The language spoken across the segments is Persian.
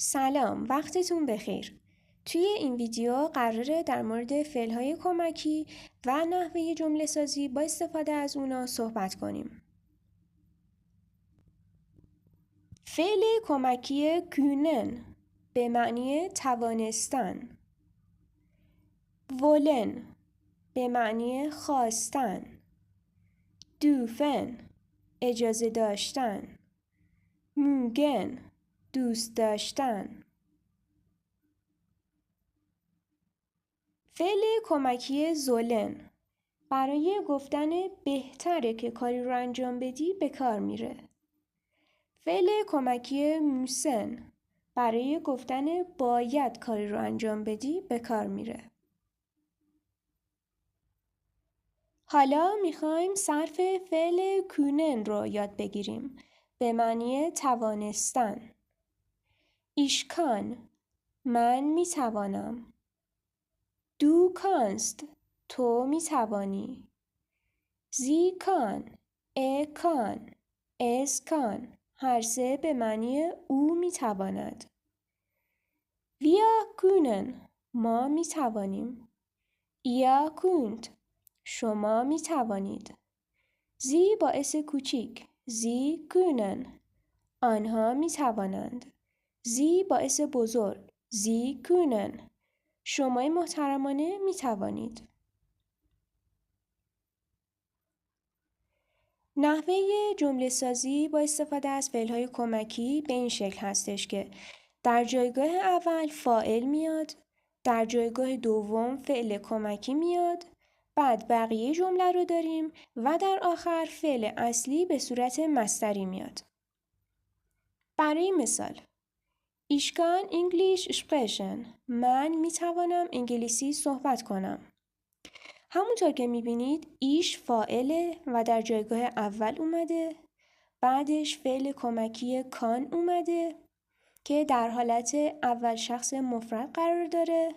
سلام، وقتتون بخیر. توی این ویدیو قراره در مورد فعل‌های کمکی و نحوه جمله سازی با استفاده از اونا صحبت کنیم. فعل کمکی کنن به معنی توانستن. ولن به معنی خواستن. دوفن اجازه داشتن. موگن دوست داشتن. فعل کمکی زولن برای گفتن بهتره که کاری رو انجام بدی به کار میره. فعل کمکی موسن برای گفتن باید کاری رو انجام بدی به کار میره. حالا میخوایم صرف فعل کونن رو یاد بگیریم به معنی توانستن. ایشکان من میتوانم. دو کانست تو میتوانی. زی کان کان اس کان هر سه به معنی او میتواند. ویا کونن ما میتوانیم. ایا کونت شما میتوانید. زی باعث کوچیک زی کونن آنها میتوانند. زی باعث بزرگ زی کونن شما محترمانه میتوانید. نحوه جمله سازی با استفاده از فعل‌های کمکی به این شکل هستش که در جایگاه اول فاعل میاد، در جایگاه دوم فعل کمکی میاد، بعد بقیه جمله رو داریم و در آخر فعل اصلی به صورت مصدری میاد. برای مثال Ich kann English sprechen. من میتوانم انگلیسی صحبت کنم. همونطور که میبینید ایش فاعله و در جایگاه اول اومده، بعدش فعل کمکی کان اومده که در حالت اول شخص مفرد قرار داره،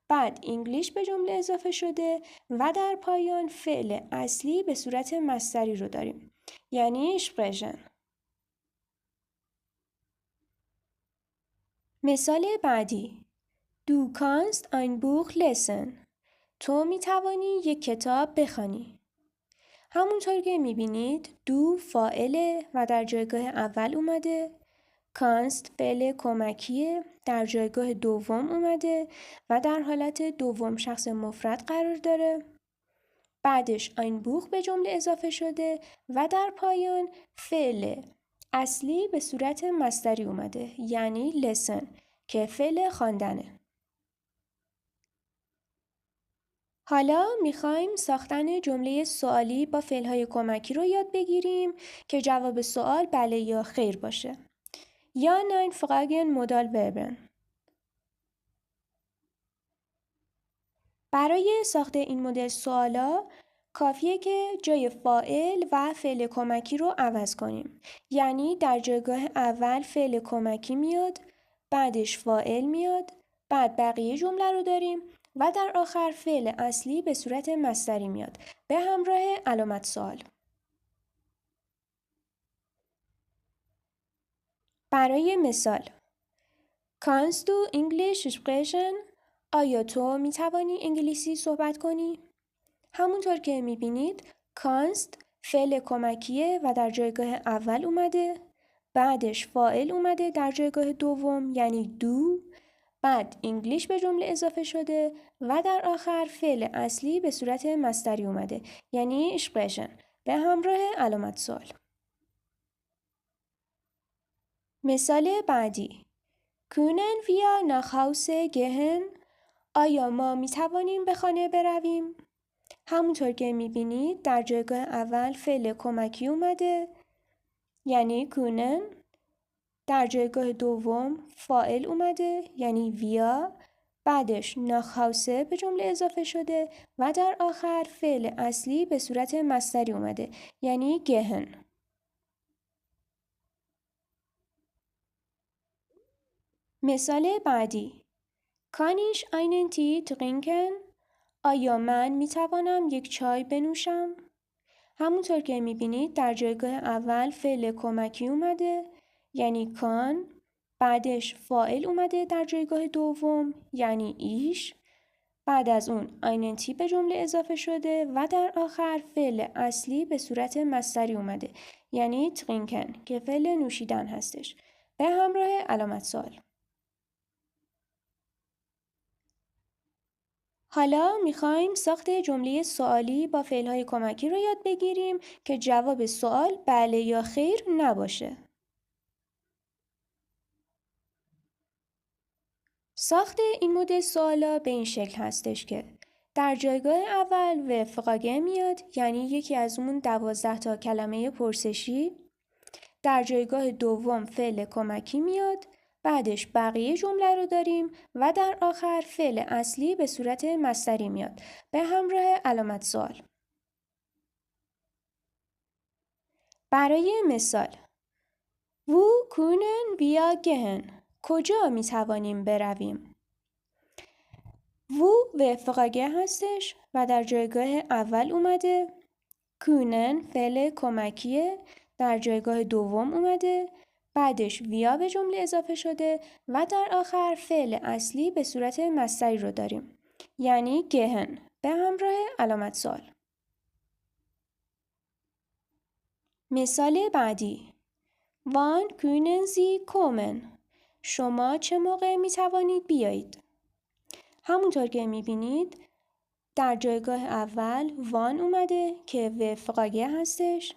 بعد انگلیش به جمله اضافه شده و در پایان فعل اصلی به صورت مصدری رو داریم، یعنی sprechen. مثال بعدی Du kannst ein Buch lesen. تو میتوانی یک کتاب بخوانی. همونطور که میبینید دو فاعله و در جایگاه اول اومده، کانست فعل کمکیه در جایگاه دوم اومده و در حالت دوم شخص مفرد قرار داره، بعدش ein Buch به جمله اضافه شده و در پایان فعل اصلی به صورت مصدری اومده، یعنی listen که فعل خواندنه. حالا میخوایم ساختن جمله سوالی با فعل‌های کمکی رو یاد بگیریم که جواب سوال بله یا خیر باشه. یا nein Fragen Modal Verben. برای ساخت این مدل سوالا کافیه که جای فاعل و فعل کمکی رو عوض کنیم. یعنی در جایگاه اول فعل کمکی میاد، بعدش فاعل میاد، بعد بقیه جمله رو داریم و در آخر فعل اصلی به صورت مصدری میاد به همراه علامت سوال. برای مثال Kannst du English sprechen? آیا تو میتوانی انگلیسی صحبت کنی؟ همونطور که میبینید کانست فعل کمکیه و در جایگاه اول اومده، بعدش فاعل اومده در جایگاه دوم یعنی دو، بعد انگلیش به جمله اضافه شده و در آخر فعل اصلی به صورت مصدری اومده یعنی sprechen به همراه علامت سوال. مثال بعدی Können wir nach Hause gehen? آیا ما میتوانیم به خانه برویم؟ همونطور که میبینید در جایگاه اول فعل کمکی اومده یعنی کنن، در جایگاه دوم فاعل اومده یعنی ویا، بعدش ناخ به جمله اضافه شده و در آخر فعل اصلی به صورت مصدری اومده یعنی گهن. مثال بعدی Kann ich einen Tee trinken? آیا من میتوانم یک چای بنوشم؟ همونطور که میبینید در جایگاه اول فعل کمکی اومده یعنی کان، بعدش فاعل اومده در جایگاه دوم یعنی ایش، بعد از اون آیننتی به جمله اضافه شده و در آخر فعل اصلی به صورت مصدری اومده یعنی ترینکن که فعل نوشیدن هستش به همراه علامت سوال. حالا میخوایم ساخت جمله سوالی با فعلهای کمکی رو یاد بگیریم که جواب سوال بله یا خیر نباشه. ساخت این مدل سوالا به این شکل هستش که در جایگاه اول وفقاگه میاد یعنی یکی از اون 12 تا کلمه پرسشی، در جایگاه دوم فعل کمکی میاد، بعدش بقیه جمله رو داریم و در آخر فعل اصلی به صورت مصدری میاد به همراه علامت سوال. برای مثال وو کونن ویا گهن، کجا می توانیم برویم؟ وو وفقاگه هستش و در جایگاه اول اومده، کونن فعل کمکیه در جایگاه دوم اومده، بعدش ویا به جمله اضافه شده و در آخر فعل اصلی به صورت مصدری رو داریم یعنی گهن به همراه علامت سوال. مثال بعدی وان کونن زی کومن، شما چه موقع می توانید بیایید؟ همونطور که می بینید در جایگاه اول وان اومده که وفقاگه هستش،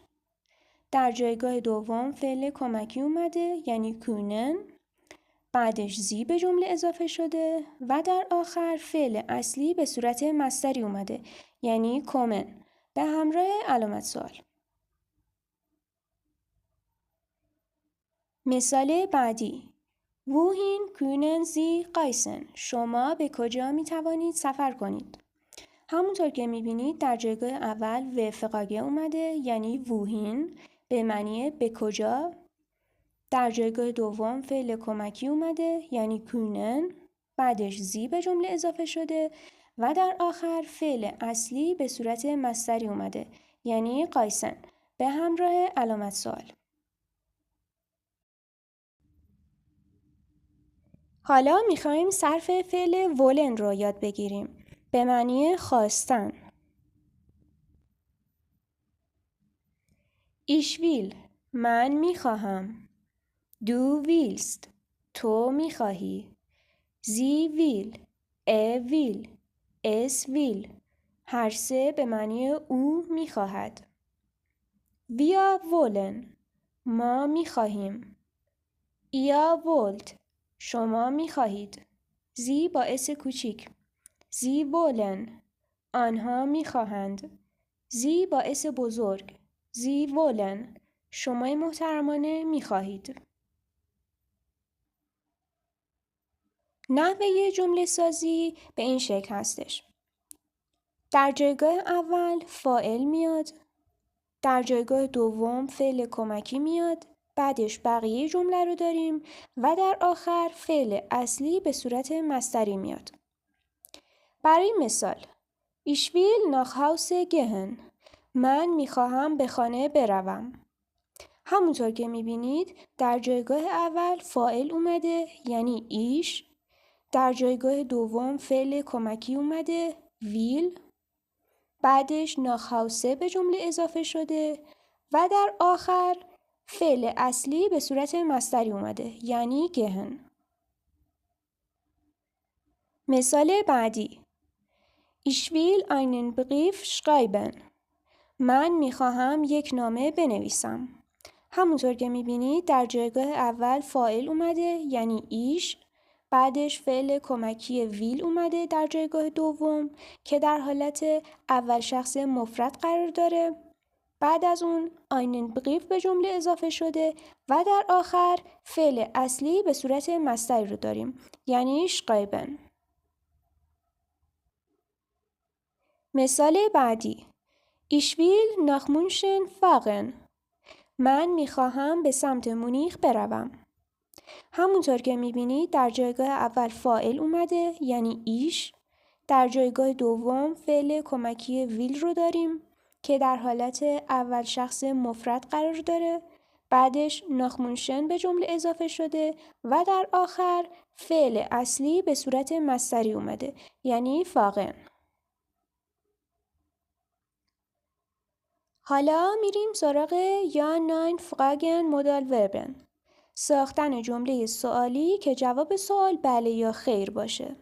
در جایگاه دوم فعل کمکی اومده یعنی کونن، بعدش زی به جمله اضافه شده و در آخر فعل اصلی به صورت مصدری اومده یعنی کومن به همراه علامت سوال. مثال بعدی ووهین کونن زی قایسن، شما به کجا می توانید سفر کنید؟ همونطور که می بینید در جایگاه اول وفقاگه اومده یعنی ووهین به معنی به کجا، در جایگاه دوم فعل کمکی اومده یعنی کونن، بعدش زی به جمله اضافه شده و در آخر فعل اصلی به صورت مصدری اومده یعنی قایسن به همراه علامت سوال. حالا میخوایم صرف فعل ولن رو یاد بگیریم به معنی خواستن. ایشویل من میخواهم، دو ویلست تو میخواهی، زی ویل ویل اس ویل هر سه به معنی او میخواهد. ویا ولن ما میخواهیم، ایا ولت شما میخواهید، زی با اس کوچیک، زی ولن آنها میخواهند، زی با اس بزرگ، زی ولن شما محترمانه میخواهید. نحوه جمله سازی به این شکل هستش. در جایگاه اول فاعل میاد، در جایگاه دوم فعل کمکی میاد، بعدش بقیه جمله رو داریم و در آخر فعل اصلی به صورت مصدری میاد. برای مثال ایشویل ناخ هاوس گهن، من میخواهم به خانه بروم. همونطور که میبینید در جایگاه اول فاعل اومده یعنی ایش، در جایگاه دوم فعل کمکی اومده ویل، بعدش ناخ هاوسه به جمله اضافه شده و در آخر فعل اصلی به صورت مصدری اومده یعنی گهن. مثال بعدی Ich will einen Brief schreiben. من میخواهم یک نامه بنویسم. همونطور که میبینید در جایگاه اول فاعل اومده یعنی ایش، بعدش فعل کمکی ویل اومده در جایگاه دوم که در حالت اول شخص مفرد قرار داره، بعد از اون einen Brief به جمله اضافه شده و در آخر فعل اصلی به صورت مصدری رو داریم یعنی schreiben. مثال بعدی Ich will nach München fahren. من میخواهم به سمت مونیخ بروم. همونطور که میبینید در جایگاه اول فاعل اومده یعنی ایش، در جایگاه دوم فعل کمکی ویل رو داریم که در حالت اول شخص مفرد قرار داره، بعدش ناخمونشن به جمله اضافه شده و در آخر فعل اصلی به صورت مصدری اومده، یعنی فاقن. حالا میریم سراغ یا ناین فراگن مودال وربن، ساختن جمله سوالی که جواب سوال بله یا خیر باشه.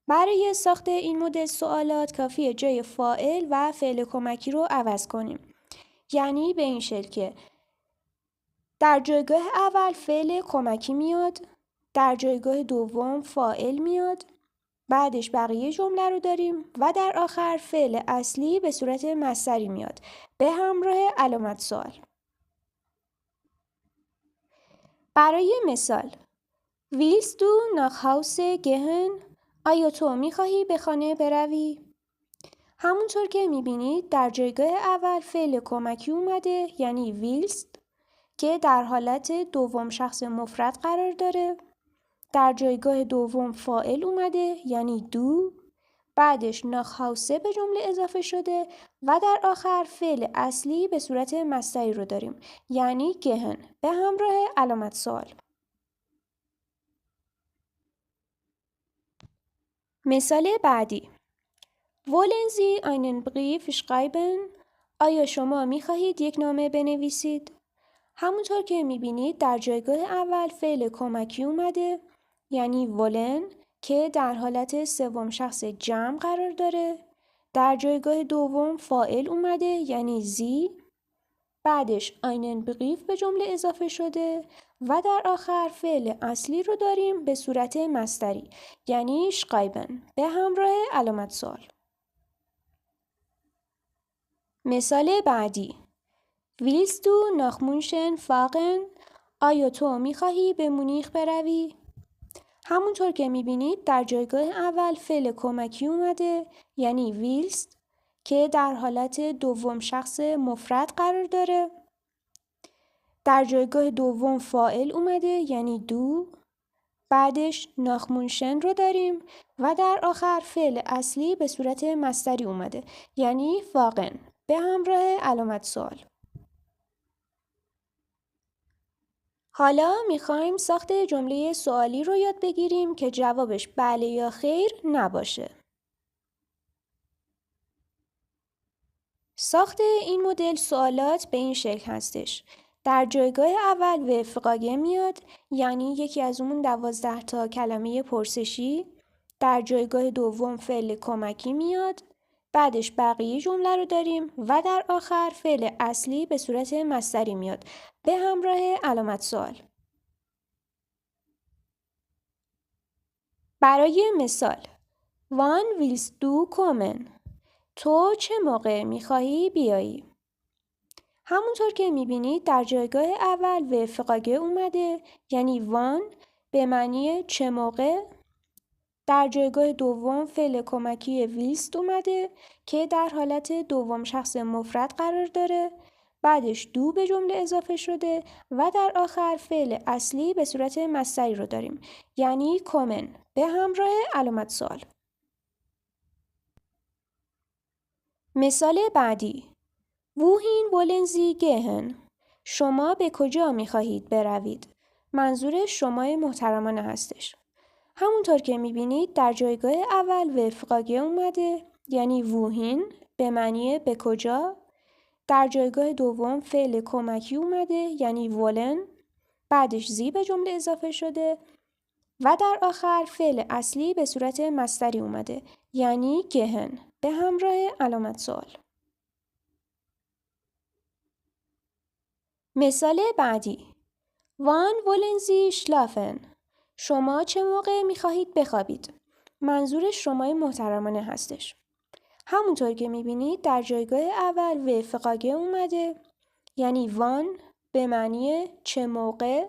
برای ساخت این مدل سوالات کافیه جای فاعل و فعل کمکی رو عوض کنیم. یعنی به این شکل که در جایگاه اول فعل کمکی میاد، در جایگاه دوم فاعل میاد، بعدش بقیه جمله رو داریم و در آخر فعل اصلی به صورت مصدری میاد به همراه علامت سوال. برای مثال ویلست دو ناخ هاوس گهن، آیا تو میخواهی به خانه بروی؟ همونطور که میبینید در جایگاه اول فعل کمکی اومده، یعنی ویلست که در حالت دوم شخص مفرد قرار داره. در جایگاه دوم فاعل اومده، یعنی دو، بعدش ناخ هاوسه به جمله اضافه شده و در آخر فعل اصلی به صورت مصدری رو داریم، یعنی گهن به همراه علامت سوال. مثال بعدی Wollen Sie einen Brief schreiben؟ آیا شما می‌خواهید یک نامه بنویسید؟ همونطور که می‌بینید در جایگاه اول فعل کمکی اومده، یعنی wollen که در حالت سوم شخص جمع قرار داره. در جایگاه دوم فاعل اومده، یعنی زی، بعدش einen Brief به جمله اضافه شده و در آخر فعل اصلی رو داریم به صورت مصدری، یعنی schreiben به همراه علامت سوال. مثال بعدی Willst du nach München fahren؟ آیا تو میخواهی به مونیخ بروی؟ همونطور که میبینید در جایگاه اول فعل کمکی اومده، یعنی ویلست که در حالت دوم شخص مفرد قرار داره. در جایگاه دوم فاعل اومده، یعنی دو، بعدش ناخمونشن رو داریم و در آخر فعل اصلی به صورت مصدری اومده، یعنی فاقن به همراه علامت سوال. حالا میخوایم ساخت جمله سوالی رو یاد بگیریم که جوابش بله یا خیر نباشه. ساخت این مدل سوالات به این شکل هستش. در جایگاه اول وفقاگه میاد، یعنی یکی از اون 12 تا کلمه پرسشی. در جایگاه دوم فعل کمکی میاد، بعدش بقیه جمله رو داریم و در آخر فعل اصلی به صورت مصدری میاد به همراه علامت سوال. برای مثال وان ویلست دو کومن؟ تو چه موقع میخواهی بیایی؟ همونطور که میبینید در جایگاه اول وفقاگه اومده، یعنی وان به معنی چه موقع. در جایگاه دوم فعل کمکی ویلست اومده که در حالت دوم شخص مفرد قرار داره. بعدش دو به جمله اضافه شده و در آخر فعل اصلی به صورت مصدری رو داریم، یعنی کومن به همراه علامت سوال. مثال بعدی ووهین wollen Sie gehen؟ شما به کجا می‌خواهید بروید؟ منظور شما محترمانه هستش. همونطور که می‌بینید در جایگاه اول وفقاگه اومده، یعنی ووهین به معنی به کجا. در جایگاه دوم فعل کمکی اومده، یعنی ولن، بعدش زی به جمله اضافه شده و در آخر فعل اصلی به صورت مصدری اومده، یعنی گهن به همراه علامت سوال. مثال بعدی وان wollen Sie schlafen؟ شما چه موقع میخواهید بخوابید؟ منظور شما محترمانه هستش. همونطور که میبینید در جایگاه اول وفقاگه اومده، یعنی وان به معنی چه موقع.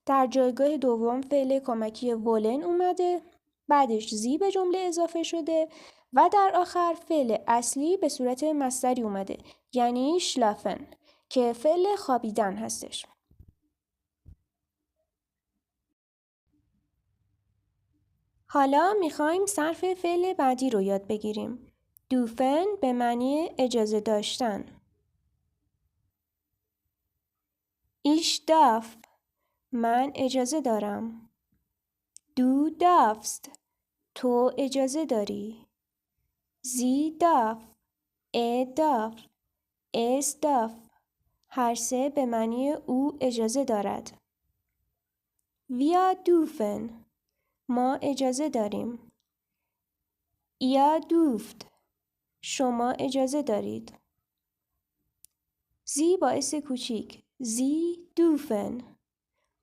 در جایگاه دوم فعل کمکی ولن اومده، بعدش زی به جمله اضافه شده و در آخر فعل اصلی به صورت مصدری اومده، یعنی شلافن که فعل خوابیدن هستش. حالا میخوایم صرف فعل بعدی رو یاد بگیریم. دوفن به معنی اجازه داشتن. Ich darf. من اجازه دارم. Du darfst. تو اجازه داری. Sie darf. darf. Es darf. هر سه به معنی او اجازه دارد. Wir dürfen. ما اجازه داریم. Ihr dürft. شما اجازه دارید. Sie باعث کوچیک. Sie dürfen.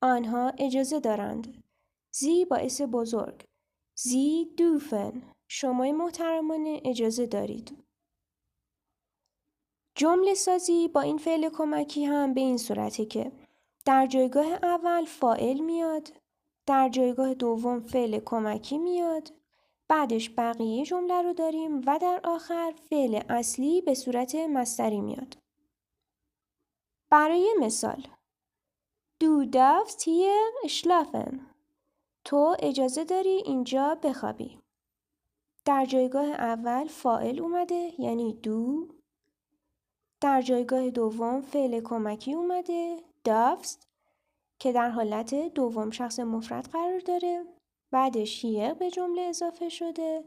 آنها اجازه دارند. Sie باعث بزرگ. Sie dürfen. شما محترمانه اجازه دارید. جمله سازی با این فعل کمکی هم به این صورته که در جایگاه اول فاعل میاد، در جایگاه دوم فعل کمکی میاد، بعدش بقیه جمله رو داریم و در آخر فعل اصلی به صورت مصدری میاد. برای مثال Du darfst hier schlafen. تو اجازه داری اینجا بخوابی. در جایگاه اول فاعل اومده یعنی دو. در جایگاه دوم فعل کمکی اومده darfst که در حالت دوم شخص مفرد قرار داره. بعدش hier به جمله اضافه شده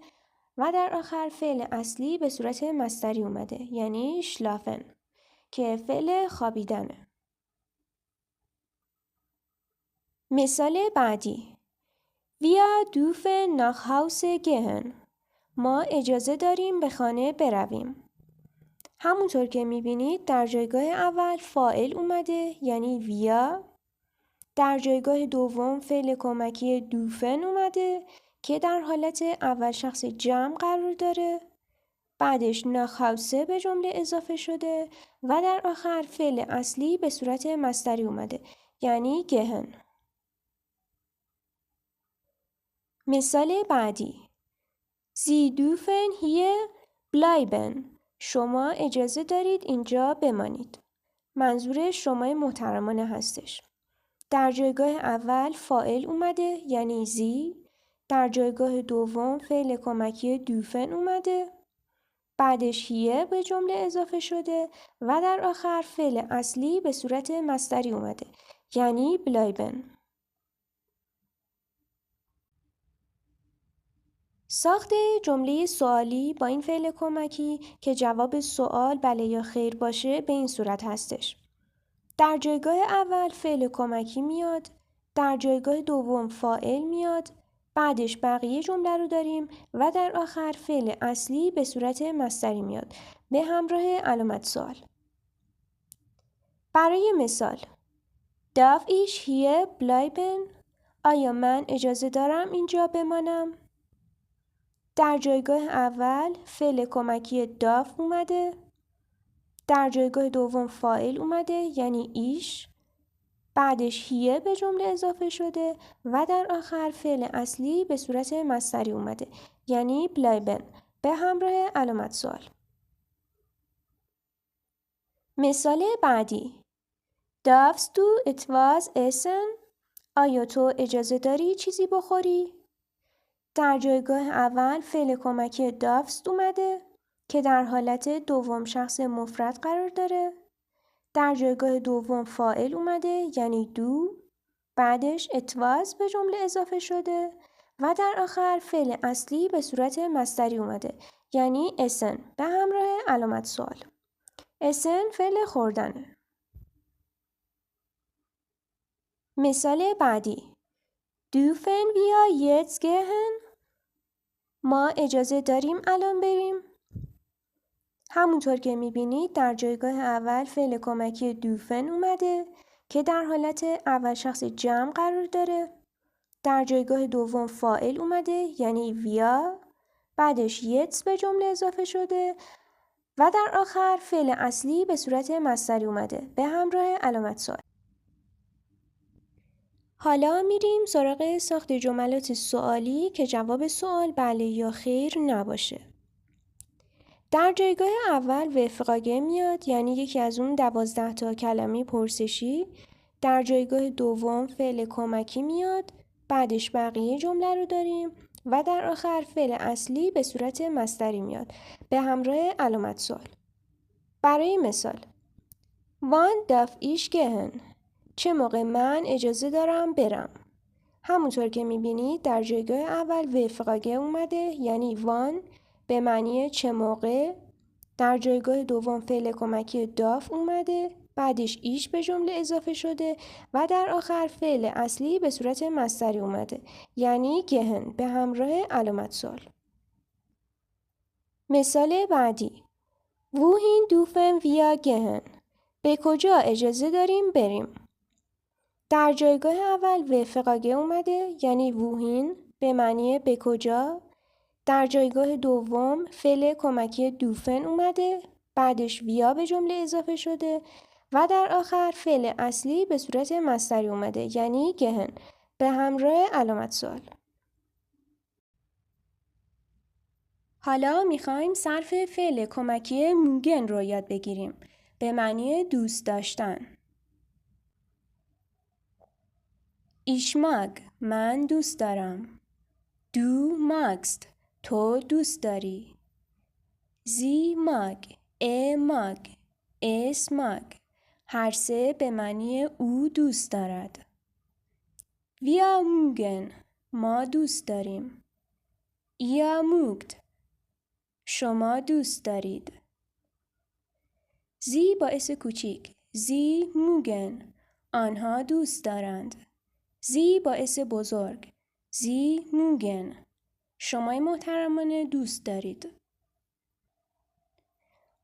و در آخر فعل اصلی به صورت مصدری اومده یعنی schlafen که فعل خوابیدنه. مثال بعدی Wir dürfen nach Hause gehen. ما اجازه داریم به خانه برویم. همونطور که میبینید در جایگاه اول فاعل اومده یعنی wir. در جایگاه دوم فعل کمکی دوفن اومده که در حالت اول شخص جمع قرار داره. بعدش nach Hause به جمله اضافه شده و در آخر فعل اصلی به صورت مصدری اومده یعنی gehen. مثال بعدی Sie dürfen hier bleiben. شما اجازه دارید اینجا بمانید. منظور شما محترمانه هستش. در جایگاه اول فاعل اومده یعنی زی. در جایگاه دوم فعل کمکی دوفن اومده. بعدش هیه به جمله اضافه شده و در آخر فعل اصلی به صورت مصدری اومده یعنی بلایبن. ساخت جمله سوالی با این فعل کمکی که جواب سوال بله یا خیر باشه به این صورت هستش. در جایگاه اول فعل کمکی میاد، در جایگاه دوم فاعل میاد، بعدش بقیه جمله رو داریم و در آخر فعل اصلی به صورت مصدری میاد به همراه علامت سوال. برای مثال Darf ich hier bleiben؟ آیا من اجازه دارم اینجا بمانم؟ در جایگاه اول فعل کمکی داف اومده، در جایگاه دوم فاعل اومده یعنی ایش، بعدش هیه به جمله اضافه شده و در آخر فعل اصلی به صورت مصدری اومده یعنی بلایبن به همراه علامت سوال. مثال بعدی Darfst du etwas essen؟ آیا تو اجازه داری چیزی بخوری؟ در جایگاه اول فعل کمکی دافست اومده که در حالت دوم شخص مفرد قرار داره. در جایگاه دوم فاعل اومده یعنی دو. بعدش اتواز به جمله اضافه شده و در آخر فعل اصلی به صورت مصدری اومده یعنی اسن به همراه علامت سوال. اسن فعل خوردنه. مثال بعدی Dürfen wir jetzt gehen؟ ما اجازه داریم الان بریم؟ همونطور که میبینید در جایگاه اول فعل کمکی دوفن اومده که در حالت اول شخص جمع قرار داره. در جایگاه دوم فاعل اومده یعنی ویا. بعدش یتس به جمله اضافه شده و در آخر فعل اصلی به صورت مصدری اومده به همراه علامت سوال. حالا میریم سراغ ساخت جملات سوالی که جواب سوال بله یا خیر نباشه. در جایگاه اول وفقاگه میاد یعنی یکی از اون 12 تا کلمه پرسشی. در جایگاه دوم فعل کمکی میاد، بعدش بقیه جمله رو داریم و در آخر فعل اصلی به صورت مصدری میاد به همراه علامت سوال. برای مثال Wann darf ich gehen؟ چه موقع من اجازه دارم برم. همونطور که میبینید در جایگاه اول وفقاگه اومده یعنی وان به معنی چه موقع. در جایگاه دوم فعل کمکی داف اومده، بعدش ایش به جمله اضافه شده و در آخر فعل اصلی به صورت مصدری اومده یعنی گهن به همراه علامت سوال. مثال بعدی ووهین دوفن ویا گهن، به کجا اجازه داریم بریم. در جایگاه اول وفقاگه اومده یعنی ووهین به معنی به کجا. در جایگاه دوم فعل کمکی دوفن اومده، بعدش ویا به جمله اضافه شده و در آخر فعل اصلی به صورت مصدری اومده یعنی گهن به همراه علامت سوال. حالا میخوایم صرف فعل کمکی موگن رو یاد بگیریم به معنی دوست داشتن. ایشماگ من دوست دارم. دو ماگست تو دوست داری. زی ماگ ماگ اس ماگ هر سه به معنی او دوست دارد. ویا موگن ما دوست داریم. ایا موگت شما دوست دارید. زی باعث کوچیک زی موگن آنها دوست دارند. زی باعث بزرگ زی موگن شما محترمانه دوست دارید.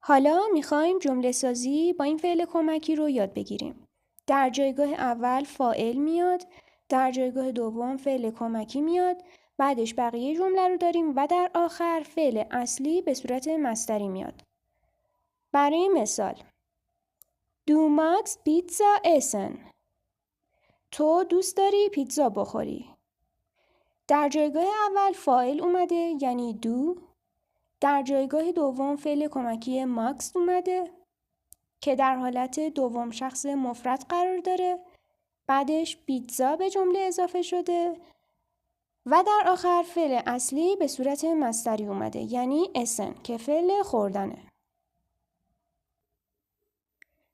حالا میخوایم جمله سازی با این فعل کمکی رو یاد بگیریم. در جایگاه اول فاعل میاد، در جایگاه دوم فعل کمکی میاد، بعدش بقیه جمله رو داریم و در آخر فعل اصلی به صورت مصدری میاد. برای مثال دو ماکس پیتزا اسن، تو دوست داری پیتزا بخوری. در جایگاه اول فاعل اومده یعنی دو، در جایگاه دوم فعل کمکی ماکس اومده که در حالت دوم شخص مفرد قرار داره، بعدش پیتزا به جمله اضافه شده و در آخر فعل اصلی به صورت مصدری اومده یعنی اسن که فعل خوردنه.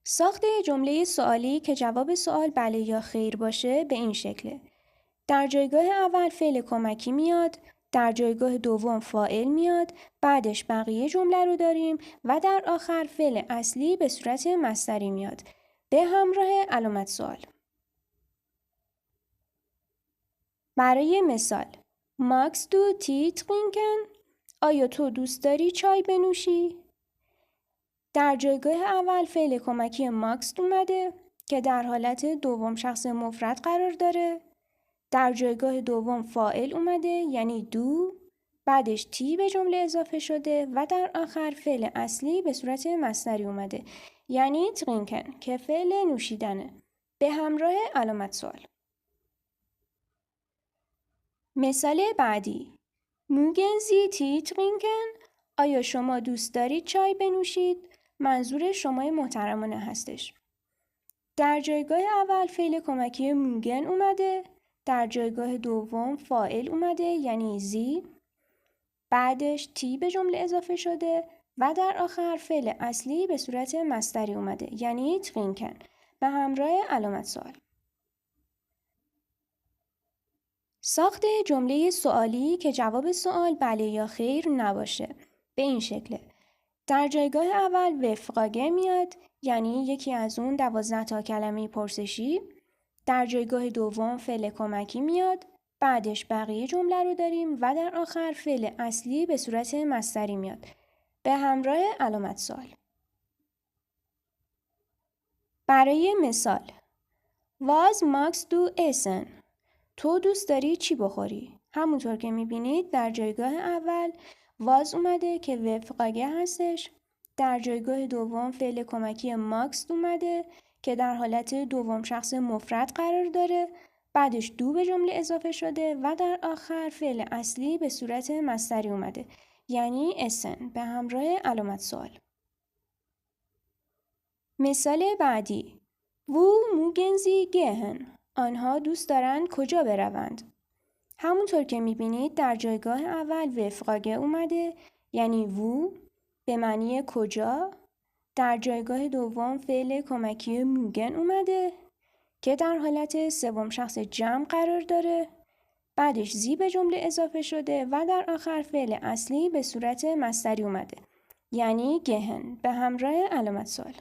ساخت جمله سوالی که جواب سوال بله یا خیر باشه به این شکله. در جایگاه اول فعل کمکی میاد، در جایگاه دوم فاعل میاد، بعدش بقیه جمله رو داریم و در آخر فعل اصلی به صورت مصدری میاد به همراه علامت سوال. برای مثال ماکس دو تی ترینکن، آیا تو دوست داری چای بنوشی؟ در جایگاه اول فعل کمکی ماکس اومده که در حالت دوم شخص مفرد قرار داره، در جایگاه دوم فاعل اومده یعنی دو، بعدش تی به جمله اضافه شده و در آخر فعل اصلی به صورت مصدری اومده یعنی ترینکن که فعل نوشیدنه به همراه علامت سوال. مثال بعدی موگن زی تی ترینکن، آیا شما دوست دارید چای بنوشید؟ منظور شما محترمانه هستش. در جایگاه اول فعل کمکی موگن اومده، در جایگاه دوم فاعل اومده یعنی زی، بعدش تی به جمله اضافه شده و در آخر فعل اصلی به صورت مصدری اومده یعنی ترینکن به همراه علامت سوال. ساخت جمله سوالی که جواب سوال بله یا خیر نباشه به این شکله. در جایگاه اول وفقاگه میاد یعنی یکی از اون 12 تا کلمه پرسشی، در جایگاه دوم فعل کمکی میاد، بعدش بقیه جمله رو داریم و در آخر فعل اصلی به صورت مصدری میاد به همراه علامت سوال. برای مثال واز ماکس دو اسن، تو دوست داری چی بخوری؟ همونطور که میبینید در جایگاه اول واز اومده که وفقاگه هستش، در جایگاه دوم فعل کمکی ماکس اومده که در حالت دوم شخص مفرد قرار داره، بعدش دو به جمله اضافه شده و در آخر فعل اصلی به صورت مصدری اومده یعنی اسن به همراه علامت سوال. مثال بعدی وو موگنزی گهن، آنها دوست دارند کجا بروند؟ همونطور که میبینید در جایگاه اول وفقاگه اومده یعنی وو به معنی کجا، در جایگاه دوم فعل کمکی موگن اومده که در حالت سوم شخص جمع قرار داره. بعدش زی به جمله اضافه شده و در آخر فعل اصلی به صورت مصدری اومده. یعنی گهن به همراه علامت سوال.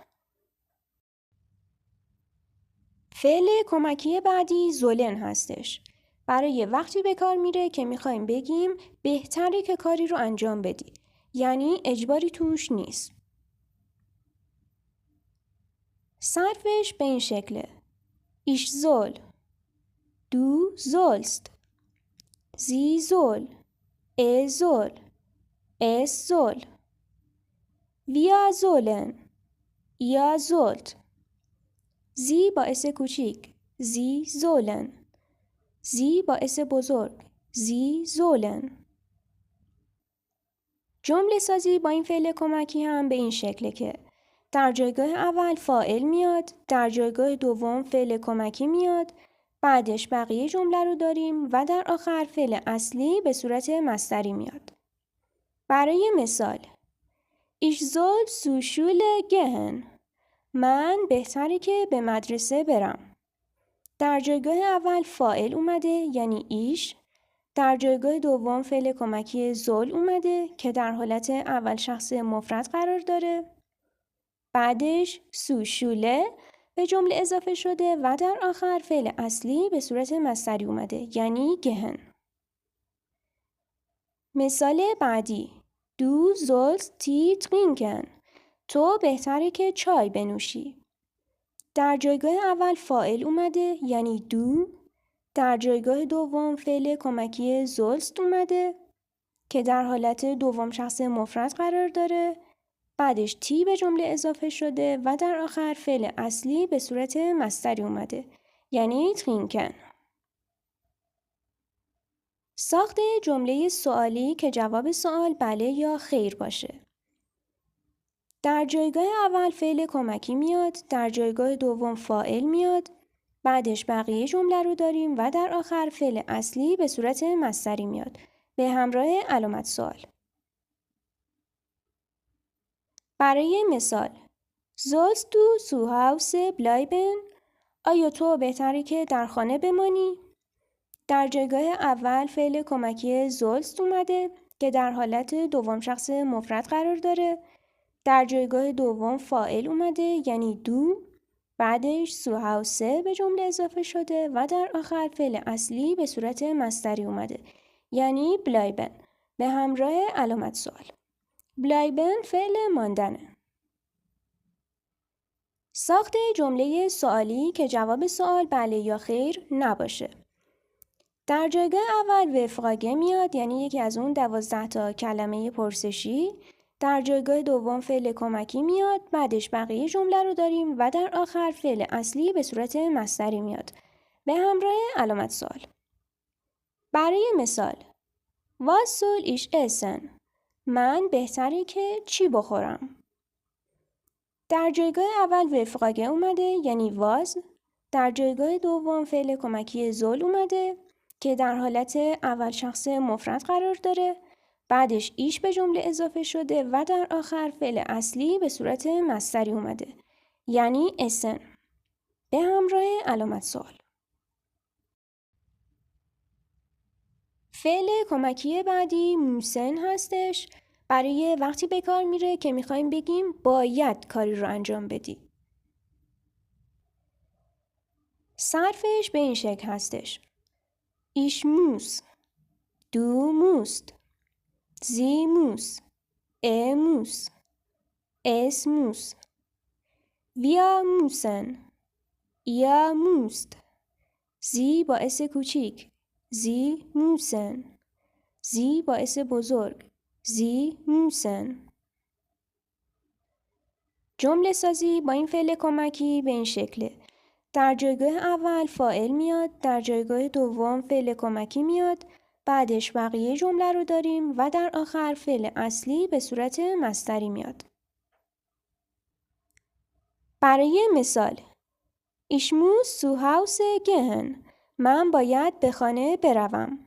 فعل کمکی بعدی زولن هستش. برای وقتی به کار میره که میخوایم بگیم بهتره که کاری رو انجام بدی. یعنی اجباری توش نیست. صرفش به این شکله. Ich soll. Du sollst. Sie soll. Er soll. Es soll. Wir sollen. Ihr sollt. Sie باعث کوچیک. Sie sollen. Sie باعث بزرگ. Sie sollen. جمله سازی با این فعل کمکی هم به این شکله که در جایگاه اول فاعل میاد، در جایگاه دوم فعل کمکی میاد، بعدش بقیه جمله رو داریم و در آخر فعل اصلی به صورت مصدری میاد. برای مثال Ich soll zur Schule gehen. من بهتره که به مدرسه برم. در جایگاه اول فاعل اومده یعنی ایش. در جایگاه دوم فعل کمکی زول اومده که در حالت اول شخص مفرد قرار داره. بعدش سو شوله به جمله اضافه شده و در آخر فعل اصلی به صورت مصدری اومده یعنی گهن. مثال بعدی Du sollst Tee trinken. تو بهتره که چای بنوشی. در جایگاه اول فاعل اومده یعنی دو. در جایگاه دوم فعل کمکی زولست اومده که در حالت دوم شخص مفرد قرار داره. بعدش تی به جمله اضافه شده و در آخر فعل اصلی به صورت مصدری اومده یعنی ترینکن. ساخت جمله سوالی که جواب سوال بله یا خیر باشه. در جایگاه اول فعل کمکی میاد، در جایگاه دوم فاعل میاد، بعدش بقیه جمله رو داریم و در آخر فعل اصلی به صورت مصدری میاد به همراه علامت سوال. برای مثال Sollst du zu Hause bleiben؟ آیا تو بهتره که در خانه بمانی؟ در جایگاه اول فعل کمکی sollst اومده که در حالت دوم شخص مفرد قرار داره. در جایگاه دوم فاعل اومده یعنی دو. بعدش zu Hause به جمله اضافه شده و در آخر فعل اصلی به صورت مصدری اومده یعنی bleiben به همراه علامت سوال. bleiben فعل ماندنه. ساخت جمله سوالی که جواب سوال بله یا خیر نباشه. در جایگاه اول وفقاگه میاد یعنی یکی از اون 12 تا کلمه پرسشی. در جایگاه دوم فعل کمکی میاد، بعدش بقیه جمله رو داریم و در آخر فعل اصلی به صورت مصدری میاد به همراه علامت سوال. برای مثال Was soll ich essen؟ من بهتره که چی بخورم؟ در جایگاه اول وفقاگه اومده یعنی واز. در جایگاه دوم فعل کمکی زول اومده که در حالت اول شخص مفرد قرار داره. بعدش ایش به جمله اضافه شده و در آخر فعل اصلی به صورت مصدری اومده یعنی اسن به همراه علامت سوال. فعل کمکی بعدی موسن هستش. برای وقتی به کار میره که میخوایم بگیم باید کاری رو انجام بدی. صرفش به این شکل هستش. Ich muss. Du musst. Sie muss. Er muss. Es muss. Wir müssen. Ihr müsst. Sie باعث کوچیک. Sie müssen. Sie باعث بزرگ. Sie müssen. جمله سازی با این فعل کمکی به این شکله. در جایگاه اول فاعل میاد، در جایگاه دوم فعل کمکی میاد، بعدش بقیه جمله رو داریم و در آخر فعل اصلی به صورت مصدری میاد. برای مثال Ich muss zu Hause gehen. من باید به خانه بروم.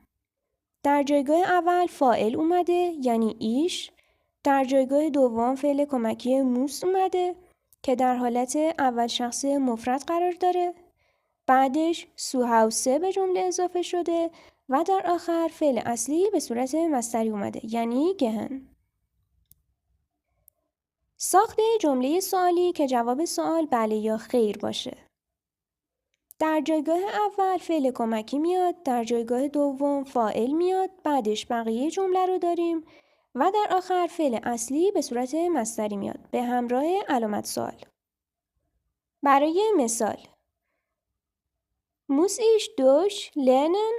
در جایگاه اول فاعل اومده یعنی ایش. در جایگاه دوم فعل کمکی موس اومده که در حالت اول شخص مفرد قرار داره. بعدش سوهاوسه به جمله اضافه شده و در آخر فعل اصلی به صورت مصدری اومده یعنی گهن. ساخت جمله سوالی که جواب سوال بله یا خیر باشه. در جایگاه اول فعل کمکی میاد، در جایگاه دوم فاعل میاد، بعدش بقیه جمله رو داریم و در آخر فعل اصلی به صورت مصدری میاد به همراه علامت سوال. برای مثال muss ich Deutsch lernen؟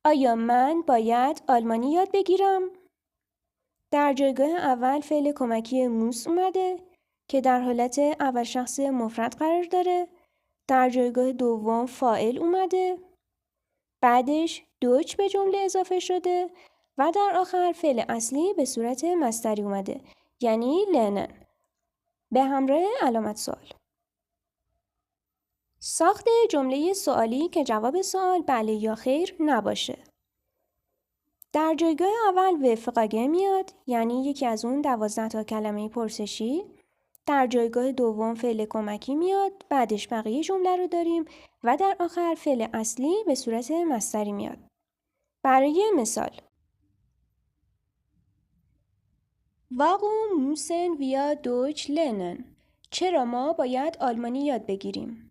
آیا من باید آلمانی یاد بگیرم؟ در جایگاه اول فعل کمکی موس اومده که در حالت اول شخص مفرد قرار داره. در جایگاه دوم فاعل اومده. بعدش دوچ به جمله اضافه شده و در آخر فعل اصلی به صورت مصدری اومده یعنی لرنن به همراه علامت سوال. ساخت جمله سوالی که جواب سوال بله یا خیر نباشه. در جایگاه اول وفقاگه میاد یعنی یکی از اون 12 تا کلمه پرسشی. در جایگاه دوم فعل کمکی میاد، بعدش بقیه جمله رو داریم و در آخر فعل اصلی به صورت مصدری میاد. برای مثال Warum müssen wir Deutsch lernen؟ چرا ما باید آلمانی یاد بگیریم؟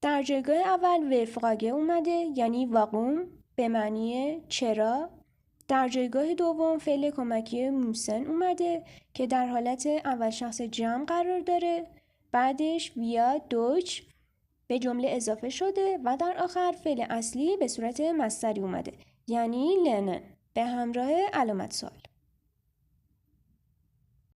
در جایگاه اول وفقاگه اومده یعنی واقوم به معنی چرا. در جایگاه دوم فعل کمکی موسن اومده که در حالت اول شخص جمع قرار داره. بعدش ویا دوچ به جمله اضافه شده و در آخر فعل اصلی به صورت مصدری اومده یعنی لرنن به همراه علامت سوال.